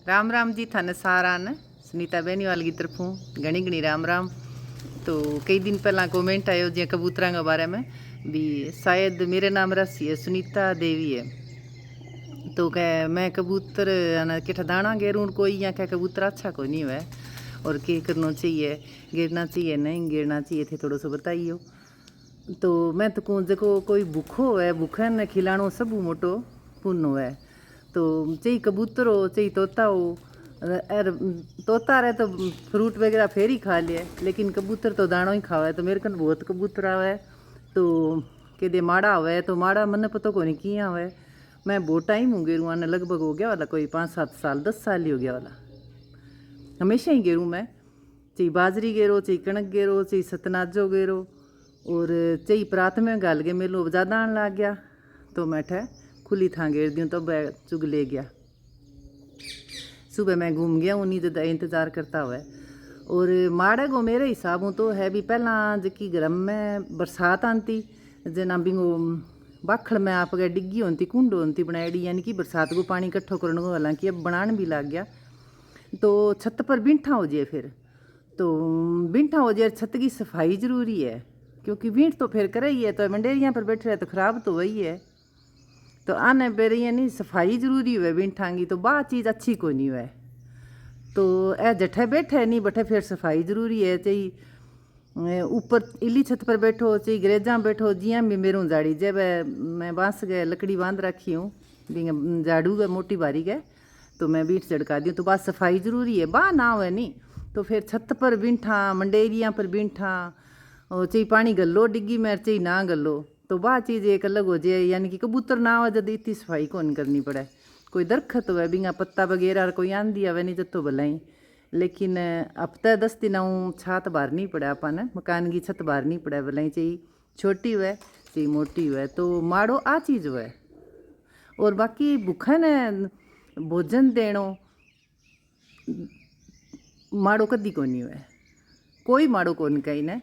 राम राम जी थाने सारा ने सुनीता बेनीवाल की तरफों घनी घनी राम राम। तो कई दिन पहला कमेंट आयो जो कबूतरा के बारे में भी शायद मेरे नाम राशि है सुनीता देवी है। तो कह मैं कबूतर किठा दाना गेरूँ कोई या कह कबूतर अच्छा कोई नहीं हुआ और क्या करना चाहिए, गिरना चाहिए नहीं गिरना चाहिए थे थोड़ा सा बताइयो। तो मैं तो कहूँ देखो कोई भूखो है भूखे ने खिलानो सब मोटो पुण्य है। तो चाहिए कबूतर हो चाहिए तोता हो, अर तोता रहे तो फ्रूट वगैरह फिर ही खा लिए लेकिन कबूतर तो दाणो ही खावा है। तो मेरे कन बहुत कबूतर आवे तो कि माड़ा हुआ तो माड़ा मन पता को नहीं किया हुआ। मैं बहुत टाइम हो गया आने लगभग हो गया वाला कोई 5-7 साल 10 साल ही हो गया वाला। हमेशा ही गेरूँ मैं चाहिए बाजरी गेरो चाहिए कणक गेरो चाहिए सतनाजो गेरो और चाहिए प्रात में गाल के मेलो ज़्यादा आने लग गया तो मैं ठह खुली थां गेर दूँ तो वह चुग ले गया। सुबह मैं घूम गया उन्हीं ज़्यादा इंतज़ार करता हुआ। और माड़े को मेरे हिसाब तो है भी पहला जबकि गर्म में बरसात आती जना बिंगो बाखड़ में आप गए डिग्गी होती कुंड होती बनाई यानी कि बरसात को पानी इकट्ठो करने को हालांकि अब बनाने भी लग गया। तो छत पर बिंठा हो जाए फिर तो बिंठा हो जाए छत की सफाई ज़रूरी है क्योंकि बींठ तो फिर करे ही है तो मंडेरियाँ पर बैठे रहे तो ख़राब तो वही है। तो आने बेरिया नहीं सफाई जरूरी हुए बिंठांगी तो बा चीज़ अच्छी को नहीं हुए। तो ए जठे बैठे नहीं बैठे फिर सफाई जरूरी है चाहिए ऊपर इली छत पर बैठो चाहिए ग्रेजा बैठो जियाँ भी मेरू जाड़ी जब मैं बांस गए लकड़ी बांध रखी हूँ भी झाड़ू गए मोटी बारी गए तो मैं बीठ झड़का दी तो बात सफाई जरूरी है बा ना हुए नहीं। तो फिर छत पर बिंठा मंडेरियाँ पर बिंठा और चाहिए पानी गलो डिग्गी में चाहिए ना गलो तो वह चीज़ एक अलग हो जाए यानी कि कबूतर ना हो जब इतनी सफाई कौन करनी पड़े। कोई दरखत हुआ बिंगा पत्ता वगैरह कोई आंधी आवे नहीं जब तो भलाई लेकिन हफ्ते 10 दिन छत बाहर नहीं पड़े अपन मकान की छत बाहर नहीं पड़े भलाई चाहिए छोटी हुए चाहिए मोटी हुए तो माड़ो आ चीज़ हुए। और बाकी भूखे ने भोजन देनो माड़ो कदी को नहीं हुए कोई माड़ो कौन कहीं ने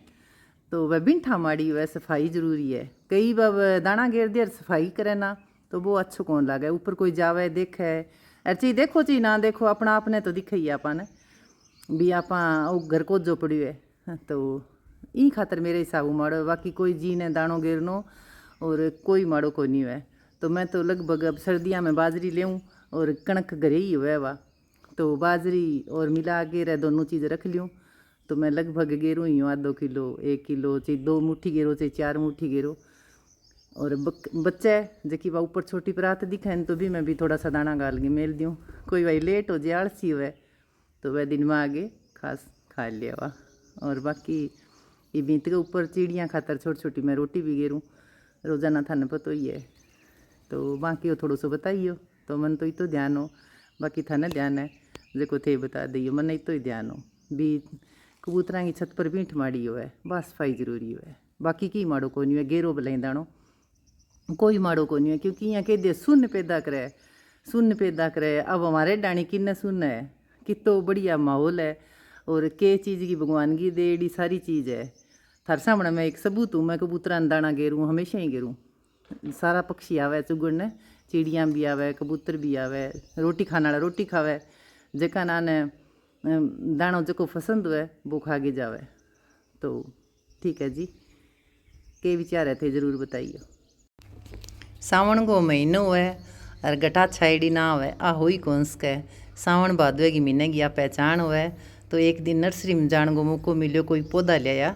तो वह बिंठा माड़ी हुआ सफाई जरूरी है। कई बार दाना घेर दिया सफाई करे ना तो वो अच्छो कौन लगे ऊपर कोई जावे देखे अर चीज देखो चीज ना देखो अपना आपने तो दिखे ही आपा ने भी आपा घर को जो पड़ी है। तो ई खातर मेरे हिसाब माड़ो बाकी कोई जी ने दाणो घेरनो और कोई माड़ो को नहीं हुआ। तो मैं तो लगभग अब सर्दियाँ में बाजरी लेऊँ और कणक घरे ही हुआ वा तो बाजरी और मिला के रह दोनों चीज़ रख लूँ तो मैं लगभग गेरूँ ही हूँ आधो किलो 1 किलो चाहे 2 मुट्ठी गेरो चाहे 4 मुट्ठी गेरो। और बच्चे जबकि वह ऊपर छोटी परात दिखे तो भी मैं भी थोड़ा सा दाना गाल के मेल दूँ कोई भाई लेट हो जाए आलसी हुए तो वह दिन में आगे खास खा लिया वा। और बाकी ये बीत के ऊपर चिड़ियाँ खातर छोटी छोटी मैं रोटी भी गेरूँ रोज़ाना थाने पतो ही है। तो बाकी वो थोड़ा सा बताइयो तो मन तो ही तो ध्यान हो बाकी थाने ध्यान है जो थे बता दियो मन ही तो ही ध्यान हो भी कबूतरा की छत पर बींठ माड़ी हो है बस सफाई जरूरी है बाकी की माड़ो को नहीं है गेरो बलाई दाणो कोई माड़ो को नहीं है क्योंकि यहाँ कह दे सुन्न पैदा करे। अब हमारे डाणी किन्ने सुन्न है कितो बढ़िया माहौल है और के चीज़ की भगवान की देड़ी सारी चीज़ है थार सामने मैं एक सबूत हूँ। मैं कबूतरा दाना गेरूँ हमेशा ही गेरूँ सारा पक्षी आवे चुगड़ने चिड़ियाँ भी आवे कबूतर भी आवे रोटी खाने वाला रोटी खावे जका नाने दाणो जो पसंद हुए वो खा के जावे। तो ठीक है जी के विचार है थे ज़रूर बताइए। सावन को महीनो है और गटा छाईडी ना हुए आ हुई कौन सके सावन भादवे की महीने की आ पहचान हुए। तो एक दिन नर्सरी में जाने को मौको मिलो कोई पौधा लिया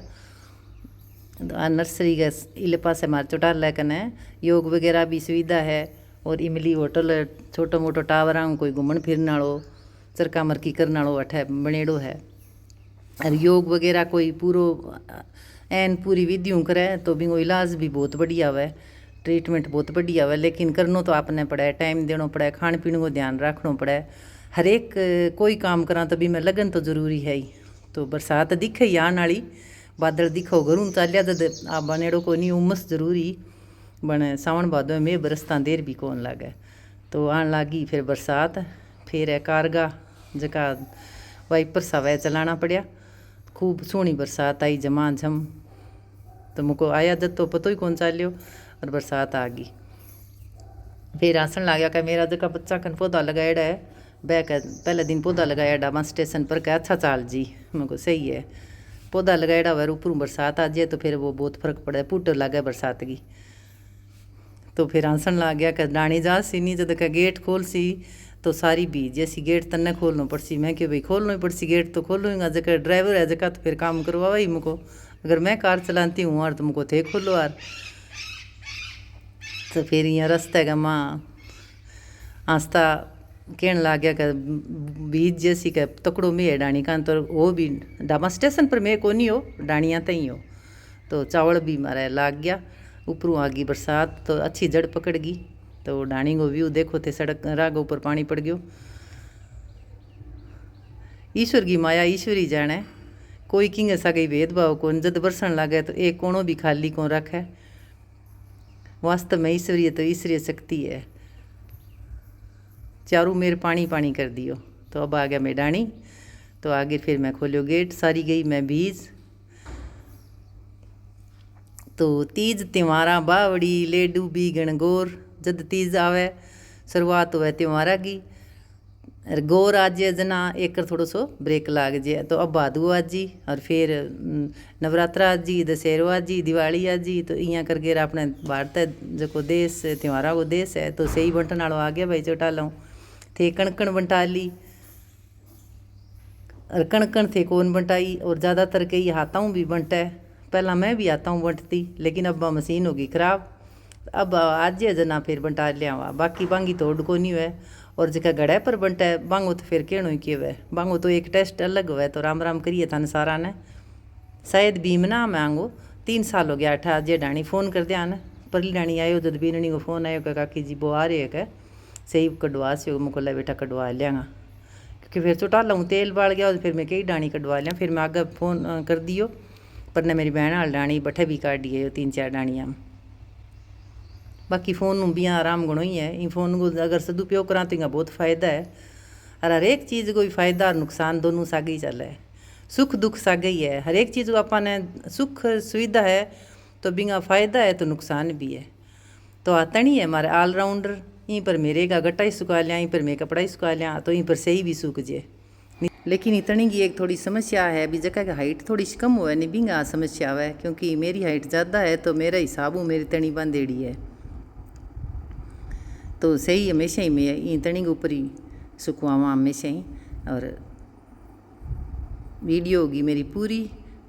तो आ नर्सरी के इले पास हमारे चौटाला कने योग वगैरह भी सुविधा है और इमली होटल छोटो मोटो टावर कोई घूमन फिरने वालों चरका मरकी करने वालों अठे बनेड़ो है। और योग वगैरह कोई पूरो एन पूरी विधियों करे तो भी वो इलाज भी बहुत बढ़िया हुआ ट्रीटमेंट बहुत बढ़िया हुआ लेकिन करनो तो आपने पड़े टाइम देना पड़े खान पीने को ध्यान रखना पड़े हर एक कोई काम करा तो भी मैं लगन तो जरूरी है ही। तो बरसात दिखे ही आने वाली बादल दिखो घरों चालिया जद आ बनेड़ो को नहीं उमस जरूरी बने सावन भादो में बरसता देर भी कौन लागे। तो आन लागी फिर बरसात फिर है कारगा जका वाइपर सा वह चलाना पड़ा खूब सोहनी बरसात आई झमाझम। तो मुझको आया जब तो पतो ही कौन चालियो और बरसात आ गई फिर आसन लग गया कि मेरा जगह बच्चा कन पौधा लगाएड़ा है बह कर पहले दिन पौधा लगाया डामा स्टेशन पर क्या अच्छा चाल जी मेरे को सही है। पौधा लगाया हुआ ऊपरों बरसात आ जाए तो फिर वो बहुत फर्क पड़े, पुट लगे बरसात की। तो फिर हंसन लग गया कि डाणी जा सी नहीं, जब का गेट खोल सी तो सारी बीज जैसी गेट तन्ने खोलना पड़सी। मैं क्यों भाई खोलना ही पड़सी, गेट तो खोलूँगा, जगह ड्राइवर है जगह तो फिर काम करवा ही मुझको। अगर मैं कार चलाती हूँ यार तो मुझको थे खोलो यार। तो फिर यहाँ रास्ते का माँ आस्था कहने लग गया कि बीज जैसी का तकड़ो में है डाणी का, तो वो भी डामा स्टेशन पर मैं को नहीं हो, डाणियाँ तई हो। तो चावल भी मारा लाग गया, ऊपरों आ गई बरसात तो अच्छी जड़ पकड़ गई। तो डाणी को व्यू देखो थे, सड़क राग ऊपर पानी पड़ गयो। ईश्वर की माया ईश्वर ही जाने, कोई किंग ऐसा कहीं भेदभाव कौन, जद बरसन लगे तो एक कोणों भी खाली कौन रखे। वास्तव में ईश्वरीय तो ईश्वरीय शक्ति है। चारों मेर पानी पानी कर दियो। तो अब आ गया मैं डाणी, तो आगे फिर मैं खोलियो गेट, सारी गई मैं बीज। तो तीज त्योहारा बावड़ी ले डूबी गणगौर, जद तीज आवे शुरुआत हुए त्योहारा की। गौर आज जना एक थोड़ो सो ब्रेक लाग जाए तो अब भादू आज जी, और फिर नवरात्रा आज जी, दशहरो आज जी, दिवाली आज जी। तो इं करके अपने भारत जो देश त्योहारा को देश है, तो सही बंटन वालों आ गया भाई चौटा लाऊँ थे कणकण बंटा ली, और कणकण थे कौन बंटाई। और ज़्यादातर कई हाथों भी बंटा है, पहला मैं भी हाथों बंटती लेकिन अब मशीन होगी ख़राब। अब आज जना फिर बंटा लिया हुआ, बाकी बांगी तोड़ को नहीं हुए। और जगह गड़े पर बंटा है बांगो तो फिर कहनो ही क्यों है, बांगो तो एक टेस्ट अलग हुआ। तो राम राम करिए थाने सारा ने, शायद बीमना मांगो 3 साल हो गया अठा जे डाणी फ़ोन कर दिया ने। परली डाणी आयो जब बीनणी को फ़ोन आयो कि काकी जी वो आ रहे है क्या, सही कटवा से मुझको ले बेटा कटवा लियाँगा, क्योंकि फिर चुटा लाऊँ तेल बाल गया। और फिर मैं कई डाणी कटवा लिया, फिर मैं आगे फ़ोन कर दियो। पर ने मेरी बहन वाली डाणी बठे भी काट दिए 3-4 डाणियाँ। बाकी फ़ोन भी आराम गुणो ही है, इन फ़ोन को अगर सदुपयोग करा तो इनका बहुत फ़ायदा है। और हर एक चीज़ को फ़ायदा और नुकसान दोनों सागे ही चल है, सुख दुख सागे ही है। हर एक चीज़ को अपने सुख सुविधा है तो बिंगा फ़ायदा है तो नुकसान भी है। तो आता नहीं है हमारे ऑलराउंडर, यहीं पर मेरे का गट्टा ही सुखा लिया, यहीं पर मैं कपड़ा ही सुखा लिया, तो यहीं पर सही भी सूख जाए। लेकिन इतनी की एक थोड़ी समस्या है भी, जगह की हाइट थोड़ी सी कम हुआ नहीं बिंगा समस्या है, क्योंकि मेरी हाइट ज़्यादा है तो मेरा हिसाब हो मेरी तनी बांधेड़ी है। तो सही हमेशा ही मैं ये तनी के ऊपर ही सुखवावा हमेशा ही। और वीडियो होगी मेरी पूरी,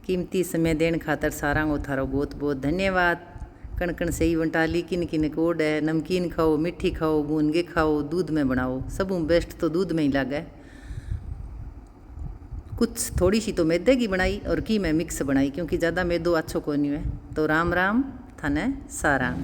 कीमती समय देने खातर सारा को थारो बहुत बहुत धन्यवाद। कण कण सही वंटाली किन किन कोड है, नमकीन खाओ, मिठी खाओ, गूंदगे खाओ, दूध में बनाओ, सब बेस्ट तो दूध में ही लगा। कुछ थोड़ी सी तो मैदे की बनाई और की मैं मिक्स बनाई, क्योंकि ज़्यादा मैदो अच्छो को नहीं है। तो राम राम थाने सारा।